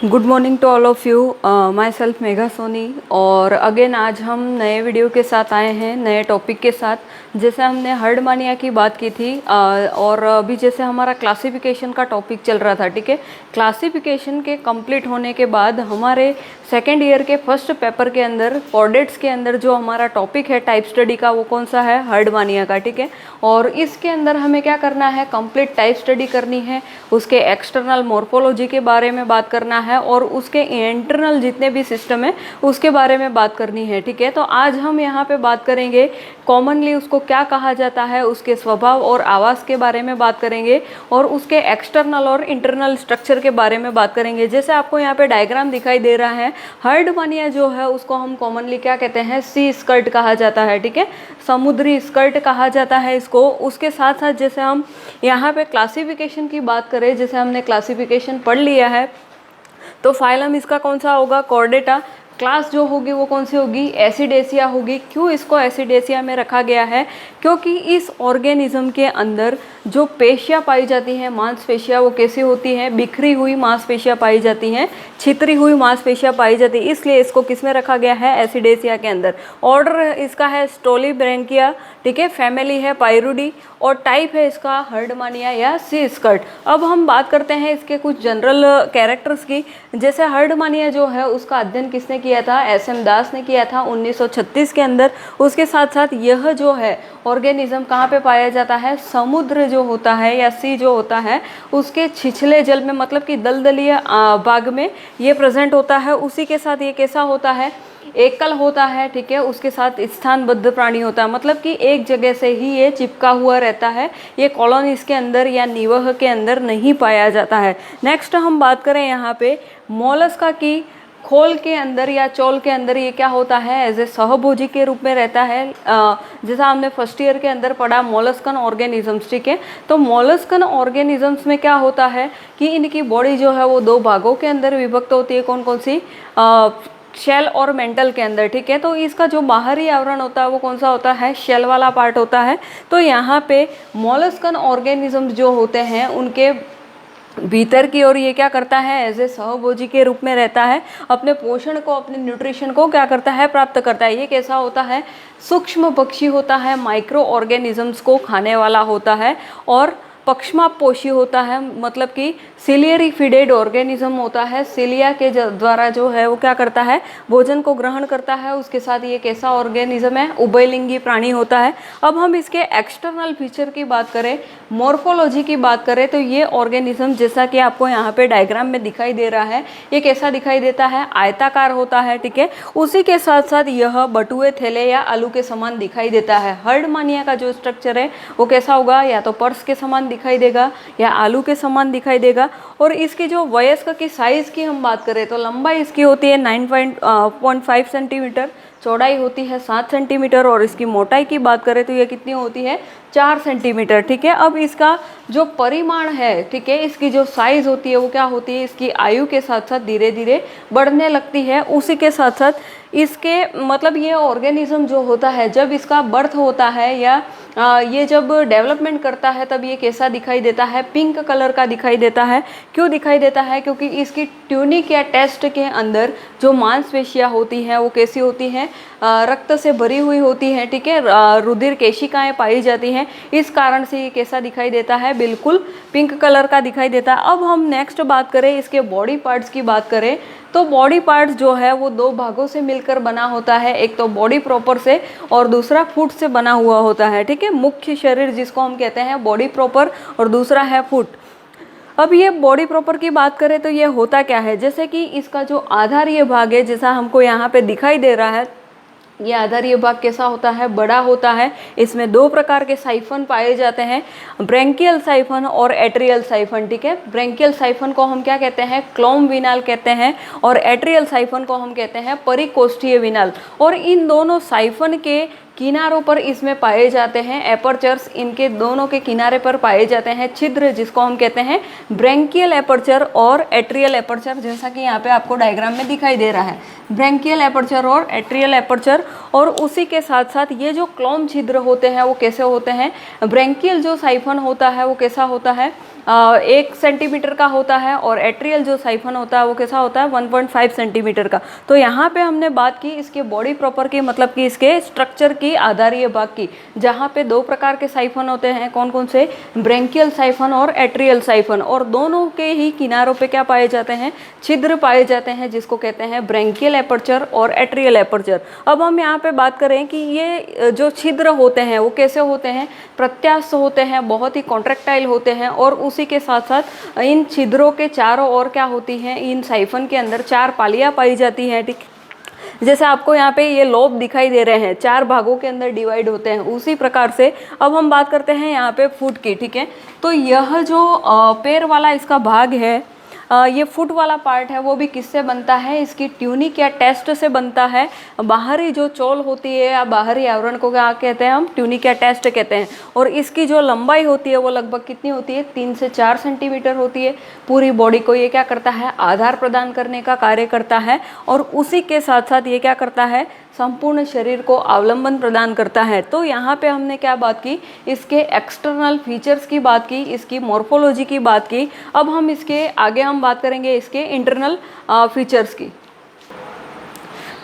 Good morning to all of you. My self Megha और again आज हम नए वीडियो के साथ आए हैं, नए टॉपिक के साथ। जैसे हमने हर्डमानिया की बात की थी और अभी जैसे हमारा क्लासिफिकेशन का टॉपिक चल रहा था, ठीक है। क्लासिफिकेशन के कंप्लीट होने के बाद हमारे सेकेंड ईयर के फर्स्ट पेपर के अंदर कॉर्डेट्स के अंदर जो हमारा टॉपिक है टाइप स्टडी का, वो कौन सा है? हर्डमानिया का, ठीक है। और इसके अंदर हमें क्या करना है? कंप्लीट टाइप स्टडी करनी है, उसके एक्सटर्नल मॉर्फोलॉजी के बारे में बात करना है और उसके इंटरनल जितने भी सिस्टम है उसके बारे में बात करनी है, ठीक है। तो आज हम यहाँ पे बात करेंगे कॉमनली उसको क्या कहा जाता है, उसके स्वभाव और आवास के बारे में बात करेंगे और उसके एक्सटर्नल और इंटरनल स्ट्रक्चर के बारे में बात करेंगे। जैसे आपको यहाँ पे डायग्राम दिखाई दे रहा है, हर्डमानिया जो है उसको हम कॉमनली क्या कहते हैं? सी स्कर्ट कहा जाता है, ठीक है। समुद्री स्कर्ट कहा जाता है इसको। उसके साथ साथ जैसे हम यहाँ पे क्लासिफिकेशन की बात करें, जैसे हमने क्लासिफिकेशन पढ़ लिया है, तो फाइलम इसका कौन सा होगा? कॉर्डेटा। क्लास जो होगी वो कौन सी होगी? एसिडेसिया होगी। क्यों इसको एसिडेसिया में रखा गया है? क्योंकि इस ऑर्गेनिज्म के अंदर जो पेशियाँ पाई जाती हैं, मांसपेशियाँ, वो कैसी होती हैं? बिखरी हुई मांसपेशियाँ पाई जाती हैं, छितरी हुई मांसपेशियाँ पाई जाती है, इसलिए इसको किस में रखा गया है? एसिडेसिया के अंदर। ऑर्डर इसका है स्टोलीब्रैंकिया, ठीक है। फैमिली है पायरुडी और टाइप है इसका हर्डमानिया या सी स्कर्ट। अब हम बात करते हैं इसके कुछ जनरल कैरेक्टर्स की। जैसे हर्डमानिया जो है उसका अध्ययन किसने किया था? एस.एम. दास ने किया था 1936 के अंदर। उसके साथ साथ यह जो है ऑर्गेनिज्म कहाँ पे पाया जाता है? समुद्र जो होता है या सी जो होता है उसके छिछले जल में, मतलब कि दलदलीय भाग में ये प्रेजेंट होता है। उसी के साथ ये कैसा होता है? एकल होता है, ठीक है। उसके साथ स्थानबद्ध प्राणी होता है, मतलब कि एक जगह से ही ये चिपका हुआ रहता है, ये कॉलोनीज के अंदर या निवह के अंदर नहीं पाया जाता है। नेक्स्ट हम बात करें यहाँ पे मोलस्का की। खोल के अंदर या चोल के अंदर ये क्या होता है? एज ए सहभोजी के रूप में रहता है। जैसा हमने फर्स्ट ईयर के अंदर पढ़ा मोलस्कन ऑर्गेनिजम्स, ठीक है। तो मोलस्कन ऑर्गेनिजम्स में क्या होता है कि इनकी बॉडी जो है वो दो भागों के अंदर विभक्त होती है। कौन कौन सी? शेल और मेंटल के अंदर, ठीक है। तो इसका जो बाहरी आवरण होता है वो कौन सा होता है? शेल वाला पार्ट होता है। तो यहाँ पे मोलस्कन ऑर्गेनिजम्स जो होते हैं उनके भीतर की ओर ये क्या करता है? एज ए सहभोजी के रूप में रहता है, अपने पोषण को, अपने न्यूट्रिशन को क्या करता है? प्राप्त करता है। ये कैसा होता है? सूक्ष्म पक्षी होता है, माइक्रो ऑर्गेनिजम्स को खाने वाला होता है और पक्षमापोषी होता है, मतलब कि सिलियरी फीडेड ऑर्गेनिज्म होता है। सिलिया के द्वारा जो है वो क्या करता है? भोजन को ग्रहण करता है। उसके साथ ये कैसा ऑर्गेनिज्म है? उभयलिंगी प्राणी होता है। अब हम इसके एक्सटर्नल फीचर की बात करें, मॉर्फोलॉजी की बात करें, तो ये ऑर्गेनिज्म जैसा कि आपको यहाँ पे डायग्राम में दिखाई दे रहा है, ये कैसा दिखाई देता है? आयताकार होता है, ठीक है। उसी के साथ साथ यह बटुए, थैले या आलू के समान दिखाई देता है। हर्डमानिया का जो स्ट्रक्चर है वो कैसा होगा? या तो पर्स के समान दिखाई देगा या आलू के समान दिखाई देगा। और इसकी जो वयस्क की साइज की हम बात करें तो लंबाई इसकी होती है 9.5 सेंटीमीटर, चौड़ाई होती है 7 सेंटीमीटर और इसकी मोटाई की बात करें तो ये कितनी होती है? 4 सेंटीमीटर, ठीक है। अब इसका जो परिमाण है, ठीक है, इसकी जो साइज होती है वो क्या होती है? इसकी आयु के साथ साथ धीरे धीरे बढ़ने लगती है। उसी के साथ साथ इसके मतलब ये ऑर्गेनिज्म जो होता है जब इसका बर्थ होता है या ये जब डेवलपमेंट करता है तब ये कैसा दिखाई देता है? पिंक कलर का दिखाई देता है। क्यों दिखाई देता है? क्योंकि इसकी ट्यूनिक या टेस्ट के अंदर जो मांसपेशियाँ होती हैं वो कैसी होती हैं? रक्त से भरी हुई होती हैं, ठीक है। रुधिर केशिकाएं पाई जाती हैं, इस कारण से ये कैसा दिखाई देता है? बिल्कुल पिंक कलर का दिखाई देता है। अब हम नेक्स्ट बात करें इसके बॉडी पार्ट्स की बात करें तो बॉडी पार्ट्स जो है वो दो भागों से मिलकर बना होता है। एक तो बॉडी प्रॉपर से और दूसरा फुट से बना हुआ होता है, ठीक है। मुख्य शरीर जिसको हम कहते हैं बॉडी प्रॉपर और दूसरा है फुट। अब ये बॉडी प्रॉपर की बात करें तो ये होता क्या है? जैसे कि इसका जो आधारीय भाग है, जैसा हमको यहाँ पे दिखाई दे रहा है, ये आधारीय भाग कैसा होता है? बड़ा होता है। इसमें दो प्रकार के साइफन पाए जाते हैं, ब्रेंकियल साइफन और एट्रियल साइफन, ठीक है। ब्रेंकियल साइफन को हम क्या कहते हैं? क्लोम विनाल कहते हैं और एट्रियल साइफन को हम कहते हैं परिकोष्ठीय विनाल। और इन दोनों साइफन के किनारों पर इसमें पाए जाते हैं एपर्चर्स, इनके दोनों के किनारे पर पाए जाते हैं छिद्र, जिसको हम कहते हैं ब्रेंकियल एपर्चर और एट्रियल एपर्चर, जैसा कि यहाँ पे आपको डायग्राम में दिखाई दे रहा है, ब्रेंकियल एपर्चर और एट्रियल एपर्चर। और उसी के साथ साथ ये जो क्लोम छिद्र होते हैं वो कैसे होते हैं? ब्रेंकियल जो साइफन होता है वो कैसा होता है? 1 सेंटीमीटर का होता है और एट्रियल जो साइफन होता है वो कैसा होता है 1.5 सेंटीमीटर का। तो यहाँ पे हमने बात की इसके बॉडी प्रॉपर की, मतलब कि इसके स्ट्रक्चर की, आधारीय भाग की, जहाँ पे 2 प्रकार के साइफन होते हैं। कौन कौन से? ब्रेंकियल साइफन और एट्रियल साइफन। और दोनों के ही किनारों पे क्या पाए जाते हैं? छिद्र पाए जाते हैं, जिसको कहते हैं ब्रेंकियल एपर्चर और एट्रियल एपर्चर। अब हम यहाँ पे बात करें कि ये जो छिद्र होते हैं वो कैसे होते हैं? प्रत्यास्थ होते हैं, बहुत ही कॉन्ट्रैक्टाइल होते हैं। और उसी के साथ साथ इन छिद्रों के चारों ओर क्या होती हैं? इन साइफन के अंदर 4 पालियाँ पाई जाती हैं। ठीक, जैसे आपको यहाँ पे ये लोब दिखाई दे रहे हैं, 4 भागों के अंदर डिवाइड होते हैं। उसी प्रकार से अब हम बात करते हैं यहाँ पे फुट की। ठीक है, तो यह जो पैर वाला इसका भाग है, ये फुट वाला पार्ट है, वो भी किससे बनता है? इसकी ट्यूनिक या टेस्ट से बनता है। बाहरी जो चोल होती है या बाहरी आवरण को क्या कहते हैं हम? ट्यूनिक या टेस्ट कहते हैं। और इसकी जो लंबाई होती है वो लगभग कितनी होती है? 3 से 4 सेंटीमीटर होती है। पूरी बॉडी को ये क्या करता है? आधार प्रदान करने का कार्य करता है। और उसी के साथ साथ ये क्या करता है? संपूर्ण शरीर को अवलंबन प्रदान करता है। तो यहाँ पे हमने क्या बात की? इसके एक्सटर्नल फीचर्स की बात की, इसकी मॉर्फोलॉजी की बात की। अब हम इसके आगे हम बात करेंगे इसके इंटरनल फीचर्स की।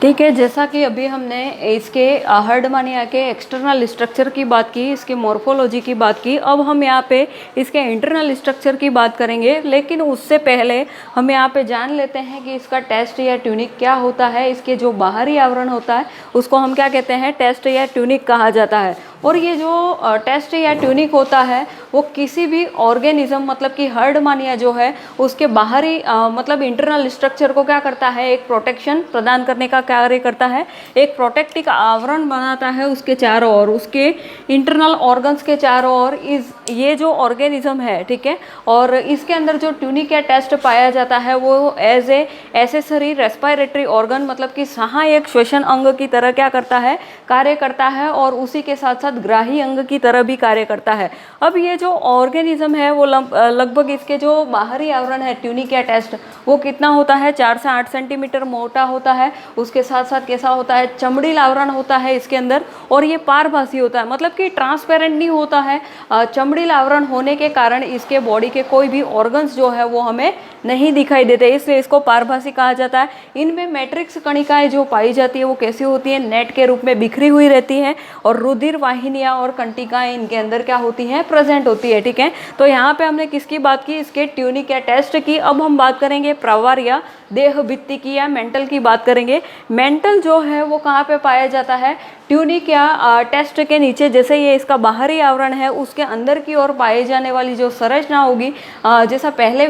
ठीक है, जैसा कि अभी हमने इसके हर्डमानिया के एक्सटर्नल स्ट्रक्चर की बात की, इसके मॉर्फोलॉजी की बात की, अब हम यहाँ पे इसके इंटरनल स्ट्रक्चर की बात करेंगे। लेकिन उससे पहले हम यहाँ पे जान लेते हैं कि इसका टेस्ट या ट्यूनिक क्या होता है। इसके जो बाहरी आवरण होता है उसको हम क्या कहते हैं? टेस्ट या ट्यूनिक कहा जाता है। और ये जो टेस्ट या ट्यूनिक होता है वो किसी भी ऑर्गेनिज्म, मतलब कि हर्डमानिया जो है उसके बाहरी मतलब इंटरनल स्ट्रक्चर को क्या करता है? एक प्रोटेक्शन प्रदान करने का कार्य करता है। एक प्रोटेक्टिव आवरण बनाता है उसके चारों ओर, उसके इंटरनल ऑर्गन्स के चारों ओर। इस ये जो ऑर्गेनिज्म है, ठीक है, और इसके अंदर जो ट्यूनिक या टेस्ट पाया जाता है वो as a accessory respiratory organ, मतलब कि सहायक श्वसन अंग की तरह क्या करता है? कार्य करता है। और उसी के साथ साथ ग्राही अंग की तरह भी कार्य करता है। अब ये जो ऑर्गेनिज्म है वो लगभग इसके जो बाहरी आवरण है ट्यूनिक या टेस्ट, वो कितना होता है? 4 से 8 सेंटीमीटर मोटा होता है। उसके साथ साथ कैसा होता है? चमड़ील आवरण होता है इसके अंदर। और ये पारभासी होता है, मतलब कि ट्रांसपेरेंट नहीं होता है। चमड़ील आवरण होने के कारण इसके बॉडी के कोई भी ऑर्गन्स जो है वो हमें नहीं दिखाई देते, इसलिए इसको पारभासी कहा जाता है। इनमें मैट्रिक्स कणिकाएं जो पाई जाती है वो कैसी होती है? नेट के रूप में बिखरी हुई रहती हैं। और रुधिर वाहिनियां और कंटिकाएं इनके अंदर क्या होती हैं? प्रेजेंट होती है। ठीक है, तो यहाँ पे हमने किसकी बात की? इसके ट्यूनिक या टेस्ट की। अब हम बात करेंगे प्रवार या देह भित्ति की या मेंटल की बात करेंगे। मेंटल जो है वो कहाँ पे पाया जाता है? ट्यूनिक या टेस्ट के नीचे, जैसे ये इसका बाहरी आवरण है उसके अंदर की ओर पाए जाने वाली जो संरचना होगी, जैसा पहले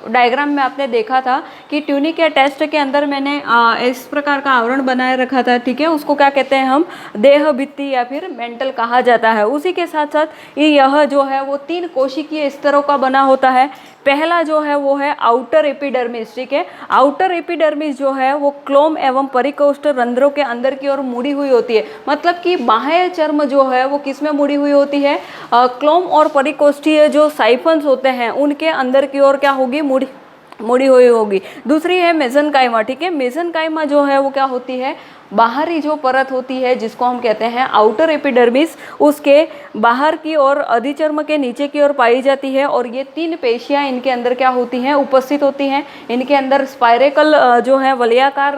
डायग्राम में आपने देखा था कि ट्यूनिक या टेस्ट के अंदर मैंने इस प्रकार का आवरण बनाए रखा था। ठीक है, उसको क्या कहते हैं हम? देह भित्ति या फिर मेंटल कहा जाता है। उसी के साथ साथ यह जो है वो 3 कोशिकीय स्तरों का बना होता है। पहला जो है वो है आउटर एपिडर्मिस। ठीक है, आउटर एपिडर्मिस जो है वो क्लोम एवं परिकोष्ठ रंध्रों के अंदर की ओर मुड़ी हुई होती है। मतलब कि बाह्य चर्म जो है वो किस में मुड़ी हुई होती है? क्लोम और परिकोष्ठीय जो साइफन्स होते हैं उनके अंदर की ओर क्या होगी? मुड़ी हुई होगी। दूसरी है मेसेनकाइमा। ठीक है, मेसेनकाइमा जो है वो क्या होती है? बाहरी जो परत होती है जिसको हम कहते हैं आउटर एपिडर्मिस, उसके बाहर की ओर अधिचर्म के नीचे की ओर पाई जाती है। और ये 3 पेशियां इनके अंदर क्या होती हैं? उपस्थित होती हैं। इनके अंदर स्पाइरेकल जो है वलयाकार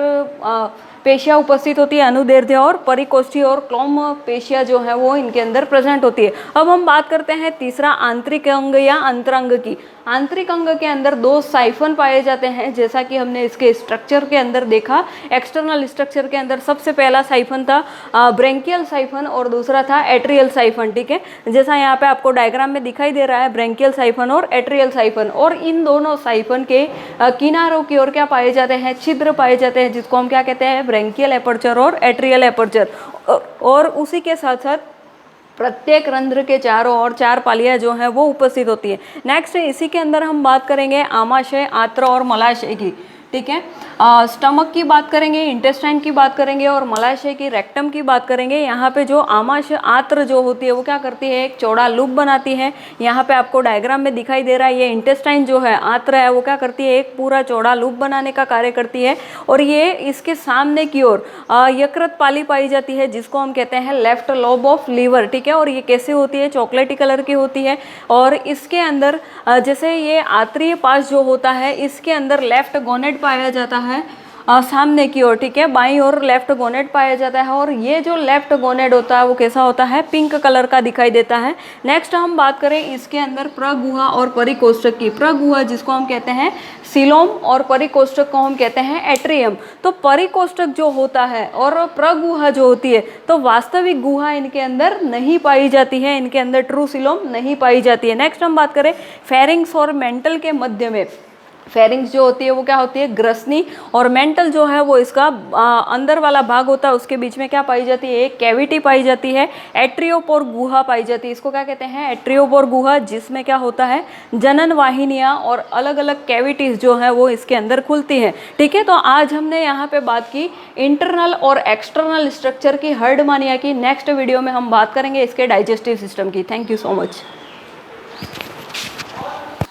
पेशियां उपस्थित होती है, अनुदैर्ध्य और परिकोष्ठी और क्लोम पेशियां जो है वो इनके अंदर प्रेजेंट होती है। अब हम बात करते हैं तीसरा आंतरिक अंग या अंतरंग की। आंतरिक अंग के अंदर 2 साइफन पाए जाते हैं, जैसा कि हमने इसके स्ट्रक्चर के अंदर देखा। एक्सटर्नल स्ट्रक्चर के अंदर सबसे पहला साइफन था ब्रेंकियल साइफन और दूसरा था एट्रियल साइफन। ठीक है, जैसा यहाँ पे आपको डायग्राम में दिखाई दे रहा है, ब्रेंकियल साइफन और एट्रियल साइफन। और इन दोनों साइफन के किनारों की ओर क्या पाए जाते हैं? छिद्र पाए जाते हैं, जिसको हम क्या कहते हैं? ब्रेंकियल एपर्चर और एट्रियल एपर्चर। और उसी के साथ साथ प्रत्येक रंध्र के चारों ओर 4 पालियां जो है वो उपस्थित होती है। नेक्स्ट इसी के अंदर हम बात करेंगे आमाशय, आंत्र और मलाशय की। ठीक है। स्टमक की बात करेंगे, इंटेस्टाइन की बात करेंगे और मलाशय की रेक्टम की बात करेंगे। यहाँ पे जो आमाशय आंत्र जो होती है वो क्या करती है, एक चौड़ा लूप बनाती है। यहाँ पे आपको डायग्राम में दिखाई दे रहा है, ये इंटेस्टाइन जो है, आंत्र है, वो क्या करती है, एक पूरा चौड़ा लूप बनाने का कार्य करती है। और ये इसके सामने की ओर यकृत पाली पाई जाती है, जिसको हम कहते हैं लेफ्ट लोब ऑफ लीवर, ठीक है। और ये कैसे होती है, चॉकलेटी कलर की होती है। और इसके अंदर जैसे ये आंतरीय पास जो होता है, इसके अंदर लेफ्ट गोनेड पाया जाता है सामने की ओर, ठीक है, बाईं ओर लेफ्ट गोनेड पाया जाता है। और ये जो लेफ्ट गोनेड होता है वो कैसा होता है, पिंक कलर का दिखाई देता है। नेक्स्ट हम बात करें इसके अंदर प्रगुहा और परिकोष्ठक की। प्रगुहा जिसको हम कहते हैं सीलोम और परिकोष्ठक को हम कहते हैं एट्रियम। तो परिकोष्ठक जो होता है और प्रगुहा जो होती है, तो वास्तविक गुहा इनके अंदर नहीं पाई जाती है, इनके अंदर ट्रू सीलोम नहीं पाई जाती है। नेक्स्ट हम बात करें फेरिंग्स और मेंटल के मध्य में। फेरिंग्स जो होती है वो क्या होती है, ग्रसनी, और मेंटल जो है वो इसका अंदर वाला भाग होता है, उसके बीच में क्या पाई जाती है, एक कैविटी पाई जाती है, एट्रियोपोर गुहा पाई जाती है। इसको क्या कहते हैं, एट्रियोपोर गुहा, जिसमें क्या होता है, जनन वाहिनियाँ और अलग अलग कैविटीज़ जो है वो इसके अंदर खुलती हैं, ठीक है। तो आज हमने यहाँ पे बात की इंटरनल और एक्सटर्नल स्ट्रक्चर की हर्डमानिया की। नेक्स्ट वीडियो में हम बात करेंगे इसके डाइजेस्टिव सिस्टम की। Thank you so much.